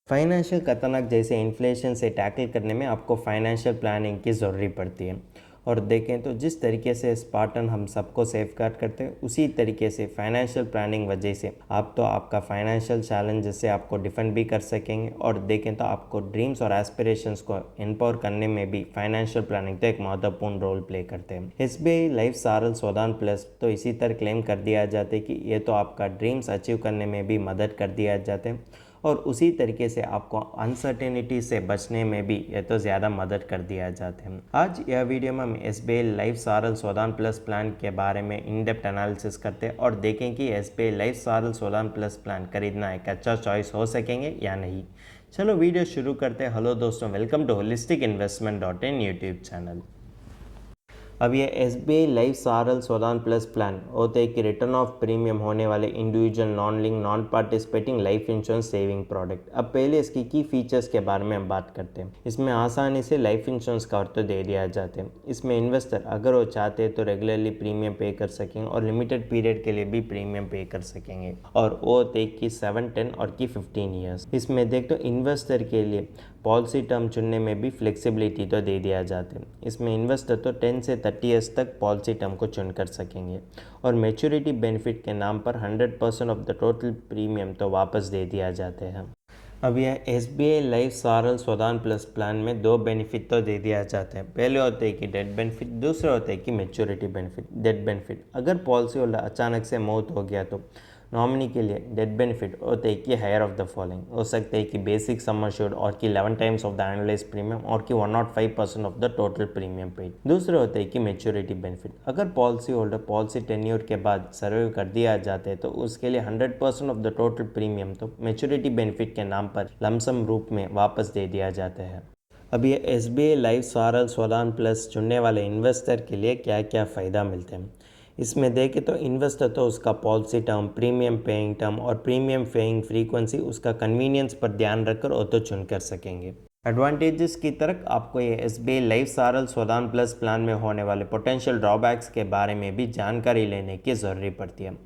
Financial खतरनाक जैसे inflation से टैकल करने में आपको फाइनेंशियल प्लानिंग की ज़रूरी पड़ती है। और देखें तो जिस तरीके से स्पार्टन हम सबको सेफगार्ड करते हैं, उसी तरीके से फाइनेंशियल प्लानिंग वजह से आप तो आपका फाइनेंशियल चैलेंजेस से आपको डिफेंड भी कर सकेंगे। और देखें तो आपको ड्रीम्स और एस्पिरेशंस को एम्पावर करने में भी फाइनेंशियल प्लानिंग तो एक महत्वपूर्ण रोल प्ले करते हैं। SBI Life Saral Swadhan plus तो इसी तरह क्लेम कर दिया जाता है कि ये तो आपका ड्रीम्स अचीव करने में भी मदद कर दिया जाते हैं, और उसी तरीके से आपको अनसर्टेनिटी से बचने में भी ये तो ज़्यादा मदद कर दिया जाते हैं। आज यह वीडियो में हम SBI Life Saral Swadhan Plus plan के बारे में इन डेप्थ एनालिसिस करते हैं और देखें कि SBI Life Saral Swadhan Plus plan खरीदना एक अच्छा चॉइस हो सकेंगे या नहीं। चलो वीडियो शुरू करते हैं। हेलो दोस्तों, welcome to Holistic Investment dot in YouTube channel. अब ये S B I Life Saral Swadhan Plus plan होते हैं कि रिटर्न ऑफ प्रीमियम होने वाले individual non link non participating life insurance saving product. अब पहले इसकी की फीचर्स के बारे में हम बात करते हैं। इसमें आसानी से लाइफ इंश्योरेंस कवर तो दे दिया जाते हैं। इसमें इन्वेस्टर अगर वो चाहते हैं तो रेगुलरली प्रीमियम पे कर सकेंगे और लिमिटेड पीरियड के लिए भी प्रीमियम पे कर सकेंगे, और वो होते कि 7, 10 और की 15 ईयर्स। इसमें देख तो इन्वेस्टर के लिए पॉलिसी टर्म चुनने में भी फ्लेक्सिबिलिटी तो दे दिया जाता है। इसमें इन्वेस्टर तो 10 से 30 ईयर्स तक पॉलिसी टर्म को चुन कर सकेंगे, और मैच्योरिटी बेनिफिट के नाम पर 100% ऑफ द टोटल प्रीमियम तो वापस दे दिया जाते हैं। अब यह S B I Life Saral Swadhan Plus plan में दो बेनिफिट तो दे दिया जाता है। पहले होते हैं कि डेथ बेनिफिट, दूसरे होते हैं कि मैच्योरिटी बेनिफिट। डेथ बेनिफिट, अगर पॉलिसी होल्डर अचानक से मौत हो गया तो नॉमिनी के लिए डेथ बेनिफिट होते हैं कि हायर ऑफ द फॉलोइंग हो सकते हैं कि बेसिक सम अश्योर्ड और कि 11 times of the annualise premium और कि 105% of the total premium paid. दूसरे होते हैं कि मैच्योरिटी बेनिफिट, अगर पॉलिसी होल्डर पॉलिसी टेन्योर के बाद सर्वाइव कर दिया जाता है तो उसके लिए 100% ऑफ द टोटल प्रीमियम तो मैच्योरिटी बेनिफिट के नाम पर लमसम रूप में वापस दे दिया जाता है। अब ये S B I Life Saral Swadhan Plus चुनने वाले इन्वेस्टर के लिए क्या क्या फ़ायदा मिलते हैं इसमें देखें तो इन्वेस्टर तो उसका policy term, premium paying term और प्रीमियम पेइंग फ्रीक्वेंसी उसका कन्वीनियंस पर ध्यान रखकर ऑटो चुन कर सकेंगे। एडवांटेजेस की तरफ आपको ये S B I Life Saral Swadhan Plus plan में होने वाले पोटेंशियल ड्रॉबैक्स के बारे में भी जानकारी लेने की ज़रूरी पड़ती है।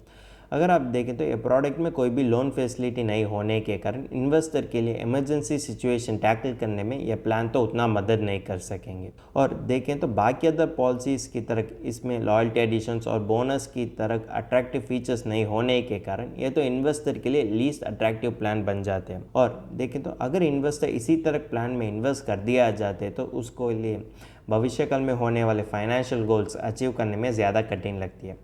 अगर आप देखें तो ये प्रोडक्ट में कोई भी लोन फैसिलिटी नहीं होने के कारण इन्वेस्टर के लिए इमरजेंसी सिचुएशन टैकल करने में यह प्लान तो उतना मदद नहीं कर सकेंगे। और देखें तो बाकी अदर पॉलिसीज़ की तरह इसमें लॉयल्टी एडिशंस और बोनस की तरह अट्रैक्टिव फीचर्स नहीं होने के कारण ये तो इन्वेस्टर के लिए लीस्ट अट्रैक्टिव प्लान बन जाते हैं। और देखें तो अगर इन्वेस्टर इसी तरह प्लान में इन्वेस्ट कर दिया जाते तो उसको लिए भविष्यकाल में होने वाले फाइनेंशियल गोल्स अचीव करने में ज़्यादा कठिन लगती है,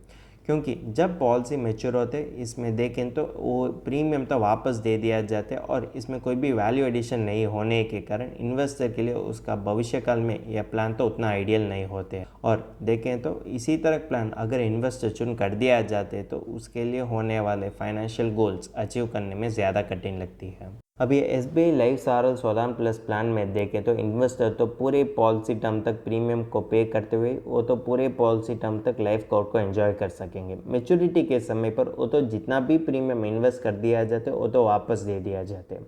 क्योंकि जब पॉलिसी मैच्योर होते इसमें देखें तो वो प्रीमियम तो वापस दे दिया जाता है, और इसमें कोई भी वैल्यू एडिशन नहीं होने के कारण इन्वेस्टर के लिए उसका भविष्यकाल में यह प्लान तो उतना आइडियल नहीं होते हैं। और देखें तो इसी तरह प्लान अगर इन्वेस्टर चुन कर दिया जाते तो उसके लिए होने वाले फाइनेंशियल गोल्स अचीव करने में ज़्यादा कठिन लगती है। अब ये S B I Life Saral Swadhan Plus plan में देखें तो इन्वेस्टर तो पूरे पॉलिसी टर्म तक प्रीमियम को पे करते हुए वो तो पूरे पॉलिसी टर्म तक लाइफ कवर को एंजॉय कर सकेंगे। मैच्योरिटी के समय पर वो तो जितना भी प्रीमियम इन्वेस्ट कर दिया जाता है वो तो वापस दे दिया जाते हैं,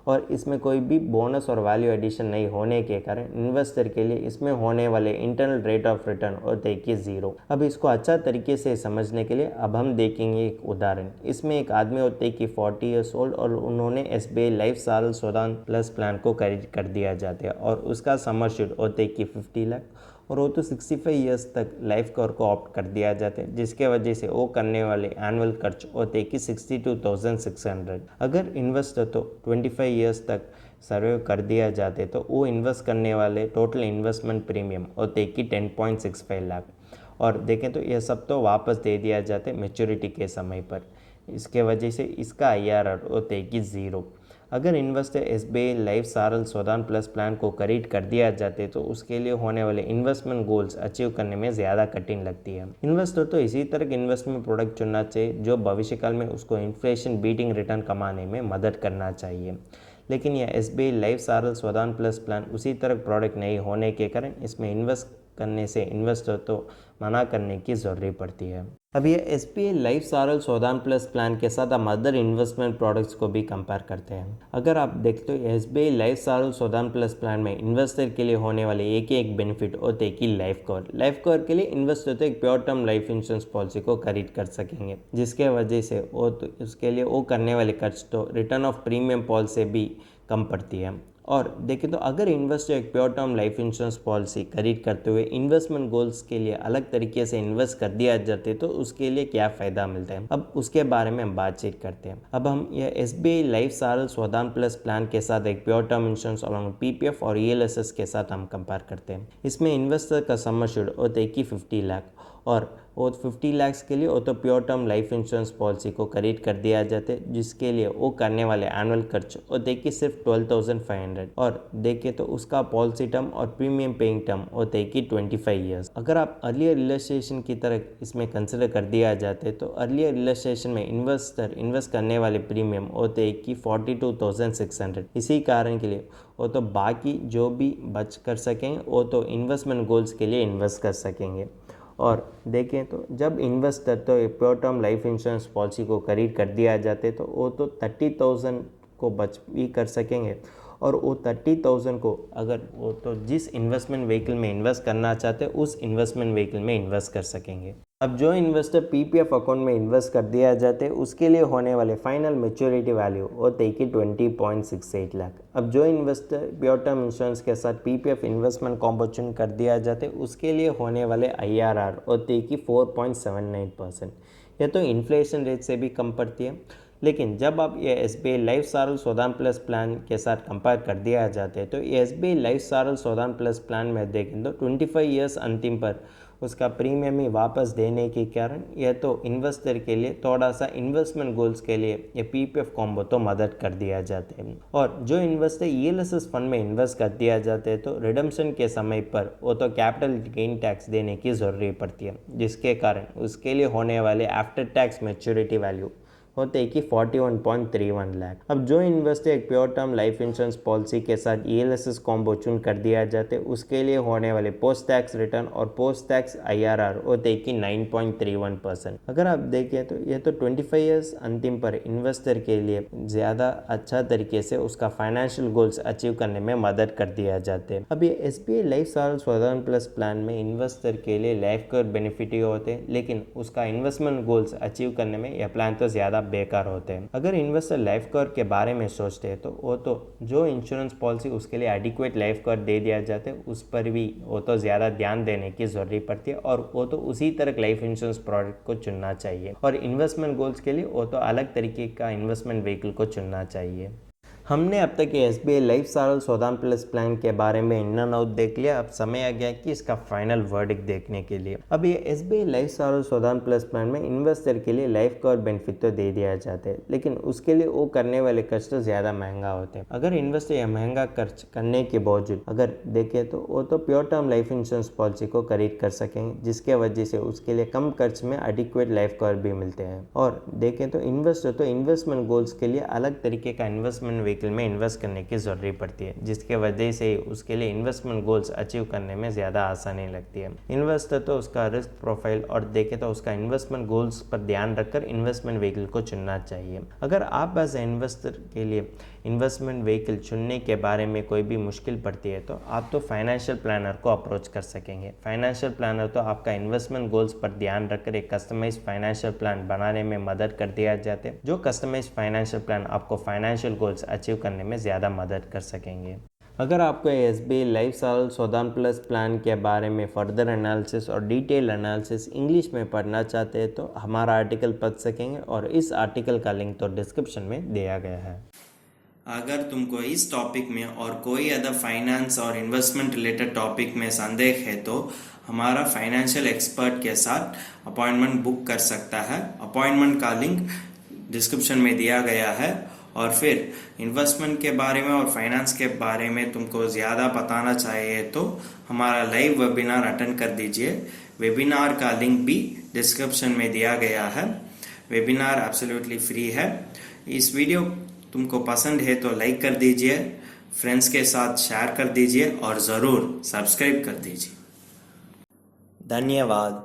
और इसमें कोई भी बोनस और वैल्यू एडिशन नहीं होने के कारण इन्वेस्टर के लिए इसमें होने वाले इंटरनल रेट ऑफ रिटर्न होते हैं कि 0। अब इसको अच्छा तरीके से समझने के लिए अब हम देखेंगे एक उदाहरण। इसमें एक आदमी होते हैं कि 40 ईयर्स ओल्ड और उन्होंने S B I Life Saral Swadhan Plus plan को खरीद कर दिया जाता है, और उसका सम अश्योर्ड होते हैं कि 50 लाख, और वो तो 65 ईयर्स तक लाइफ कवर को ऑप्ट कर दिया जाता है, जिसके वजह से वो करने वाले एनुअल खर्च होते हैं कि 62,600। अगर इन्वेस्टर तो 25 ईयर्स तक सर्वाइव कर दिया जाते तो वो इन्वेस्ट करने वाले टोटल इन्वेस्टमेंट प्रीमियम होते हैं कि 10.65 लाख, और देखें तो यह सब तो वापस दे दिया जाता है मैच्योरिटी के समय पर। इसके वजह से इसका IRR होते हैं कि 0। अगर investor S B I Life Saral Swadhan Plus plan को खरीद कर दिया जाते तो उसके लिए होने वाले इन्वेस्टमेंट गोल्स अचीव करने में ज़्यादा कठिन लगती है। इन्वेस्टर तो इसी तरह के इन्वेस्टमेंट प्रोडक्ट चुनना चाहिए जो भविष्यकाल में उसको इन्फ्लेशन बीटिंग रिटर्न कमाने में मदद करना चाहिए। लेकिन यह S B I Life Saral Swadhan Plus plan उसी तरह प्रोडक्ट नहीं होने के कारण इसमें इन्वेस्ट करने से इन्वेस्टर तो मना करने की ज़रूरी पड़ती है। अब ये S B I Life Saral Swadhan Plus plan के साथ हम अदर इन्वेस्टमेंट प्रोडक्ट्स को भी कंपेयर करते हैं। अगर आप देखते हो S B I Life Saral Swadhan Plus plan में इन्वेस्टर के लिए होने वाले एक बेनिफिट होते हैं कि लाइफ कवर। लाइफ कवर के लिए इन्वेस्टर तो एक pure term life insurance policy को खरीद कर सकेंगे, जिसके वजह से वो तो उसके लिए वो करने वाले खर्च तो रिटर्न ऑफ प्रीमियम पॉलिसी भी कम पड़ती है। और देखें तो अगर इन्वेस्टर एक pure term life insurance policy खरीद करते हुए इन्वेस्टमेंट गोल्स के लिए अलग तरीके से इन्वेस्ट कर दिया जाते तो उसके लिए क्या फ़ायदा मिलता है, अब उसके बारे में हम बातचीत करते हैं। अब हम यह SBI Life Saral Swadhan Plus plan के साथ एक pure term insurance along PPF और ELSS के साथ हम कंपेयर करते हैं। इसमें इन्वेस्टर का सम अश्योर्ड होता है कि 50 लाख, और वो 50 लाख के लिए वो तो pure term life insurance policy को खरीद कर दिया जाते, जिसके लिए वो करने वाले एनुअल खर्च और देखिए सिर्फ 12,500, और देखे तो उसका पॉलिसी टर्म और प्रीमियम पेइंग टर्म होते हैं कि 25 ईयर्स। अगर आप अर्लियर रिलस्ट्रेशन की तरह इसमें कंसिडर कर दिया जाते तो अर्लियर रिलस्ट्रेशन में इन्वेस्टर इन्वेस्ट करने वाले प्रीमियम होते हैं कि 42,600। इसी कारण के लिए वो तो बाकी जो भी बच कर सकेंगे वो तो इन्वेस्टमेंट गोल्स के लिए इन्वेस्ट कर सकेंगे। और देखें तो जब इन्वेस्टर तो pure term life insurance policy को खरीद कर दिया जाते तो वो तो 30,000 को बच भी कर सकेंगे, और वो 30,000 को अगर वो तो जिस इन्वेस्टमेंट व्हीकल में इन्वेस्ट करना चाहते उस इन्वेस्टमेंट व्हीकल में इन्वेस्ट कर सकेंगे। अब जो इन्वेस्टर PPF अकाउंट में इन्वेस्ट कर दिया जाते उसके लिए होने वाले फाइनल मैच्योरिटी वैल्यू होते कि 20.68 लाख। अब जो इन्वेस्टर प्योर टर्म इंश्योरेंस के साथ PPF इन्वेस्टमेंट कॉम्बो चुन कर दिया जाते उसके लिए होने वाले IRR होते कि 4.79%। यह तो इन्फ्लेशन रेट से भी कम पड़ती है। लेकिन जब आप ये SBI Life Saral Swadhan Plus plan के साथ कंपेयर कर दिया जाते हैं तो ये SBI Life Saral Swadhan Plus plan में देखें तो 25 ईयर्स अंतिम पर उसका प्रीमियम ही वापस देने के कारण यह तो इन्वेस्टर के लिए थोड़ा सा इन्वेस्टमेंट गोल्स के लिए ये PPF कॉम्बो तो मदद कर दिया जाते हैं। और जो इन्वेस्टर ELSS फंड में इन्वेस्ट कर दिया जाते हैं तो रिडम्पशन के समय पर वो तो कैपिटल गेन टैक्स देने की ज़रूरत पड़ती है, जिसके कारण उसके लिए होने वाले आफ्टर टैक्स मैच्योरिटी वैल्यू होते हैं कि 41.31 लाख। अब जो इन्वेस्टर एक pure term life insurance policy के साथ ELSS कॉम्बो चुन कर दिया जाते उसके लिए होने वाले पोस्ट टैक्स रिटर्न और पोस्ट टैक्स IRR होते हैं कि 9.31%। अगर आप देखें तो यह तो 25 ईयर्स अंतिम पर इन्वेस्टर के लिए ज़्यादा अच्छा तरीके से उसका फाइनेंशियल गोल्स अचीव करने में मदद कर दिया जाते हैं। अब ये SBI Life Saral Swadhan Plus plan में इन्वेस्टर के लिए लाइफ कवर बेनिफिट ही होते हैं, लेकिन उसका इन्वेस्टमेंट गोल्स अचीव करने में यह प्लान तो ज़्यादा बेकार होते हैं। अगर इन्वेस्टर लाइफ कवर के बारे में सोचते हैं तो वो तो जो इंश्योरेंस पॉलिसी उसके लिए एडिक्वेट लाइफ कवर दे दिया जाता है उस पर भी वो तो ज़्यादा ध्यान देने की ज़रूरत पड़ती है, और वो तो उसी तरह लाइफ इंश्योरेंस प्रोडक्ट को चुनना चाहिए, और इन्वेस्टमेंट गोल्स के लिए वो तो अलग तरीके का इन्वेस्टमेंट व्हीकल को चुनना चाहिए। हमने अब तक ये SBI Life Saral Swadhan Plus plan के बारे में इन एंड आउट देख लिया। अब समय आ गया कि इसका फाइनल वर्डिक्ट देखने के लिए। अब ये SBI Life Saral Swadhan Plus plan में इन्वेस्टर के लिए लाइफ कवर बेनिफिट तो दे दिया जाता है, लेकिन उसके लिए वो करने वाले खर्च तो ज़्यादा महंगा होते हैं। अगर इन्वेस्टर यह महंगा खर्च करने के बावजूद अगर देखें तो वो तो pure term life insurance policy को खरीद कर सकेंगे, जिसके वजह से उसके लिए कम खर्च में एडिक्वेट लाइफ कवर भी मिलते हैं। और देखें तो इन्वेस्टर तो इन्वेस्टमेंट गोल्स के लिए अलग तरीके का इन्वेस्टमेंट व्हीकल में इन्वेस्ट करने की ज़रूरत पड़ती है, जिसके वजह से उसके लिए इन्वेस्टमेंट गोल्स अचीव करने में ज़्यादा आसानी लगती है। इन्वेस्टर तो उसका रिस्क प्रोफाइल और देखे तो उसका इन्वेस्टमेंट गोल्स पर ध्यान रखकर इन्वेस्टमेंट व्हीकल को चुनना चाहिए। अगर आप एज इन्वेस्टर के लिए इन्वेस्टमेंट व्हीकल चुनने के बारे में कोई भी मुश्किल पड़ती है तो आप तो फाइनेंशियल प्लानर को अप्रोच कर सकेंगे। फाइनेंशियल प्लानर तो आपका इन्वेस्टमेंट गोल्स पर ध्यान रखकर एक कस्टमाइज फाइनेंशियल प्लान बनाने में मदद कर दिया जाते हैं, जो कस्टमाइज फाइनेंशियल प्लान आपको फाइनेंशियल गोल्स अचीव करने में ज़्यादा मदद कर सकेंगे। अगर आपको SBI Life Saral Swadhan Plus plan के बारे में फर्दर एनालिसिस और डिटेल एनालिसिस इंग्लिश में पढ़ना चाहते हैं तो हमारा आर्टिकल पढ़ सकेंगे, और इस आर्टिकल का लिंक तो डिस्क्रिप्शन में दिया गया है। अगर तुमको इस टॉपिक में और कोई अदर फाइनेंस और इन्वेस्टमेंट रिलेटेड टॉपिक में संदेह है तो हमारा फाइनेंशियल एक्सपर्ट के साथ अपॉइंटमेंट बुक कर सकता है। अपॉइंटमेंट का लिंक डिस्क्रिप्शन में दिया गया है। और फिर इन्वेस्टमेंट के बारे में और फाइनेंस के बारे में तुमको ज़्यादा बताना चाहिए तो हमारा लाइव वेबिनार अटेंड कर दीजिए। वेबिनार का लिंक भी डिस्क्रिप्शन में दिया गया है। वेबिनार एब्सोल्युटली फ्री है। इस वीडियो तुमको पसंद है तो लाइक कर दीजिए, फ्रेंड्स के साथ शेयर कर दीजिए और ज़रूर सब्सक्राइब कर दीजिए। धन्यवाद।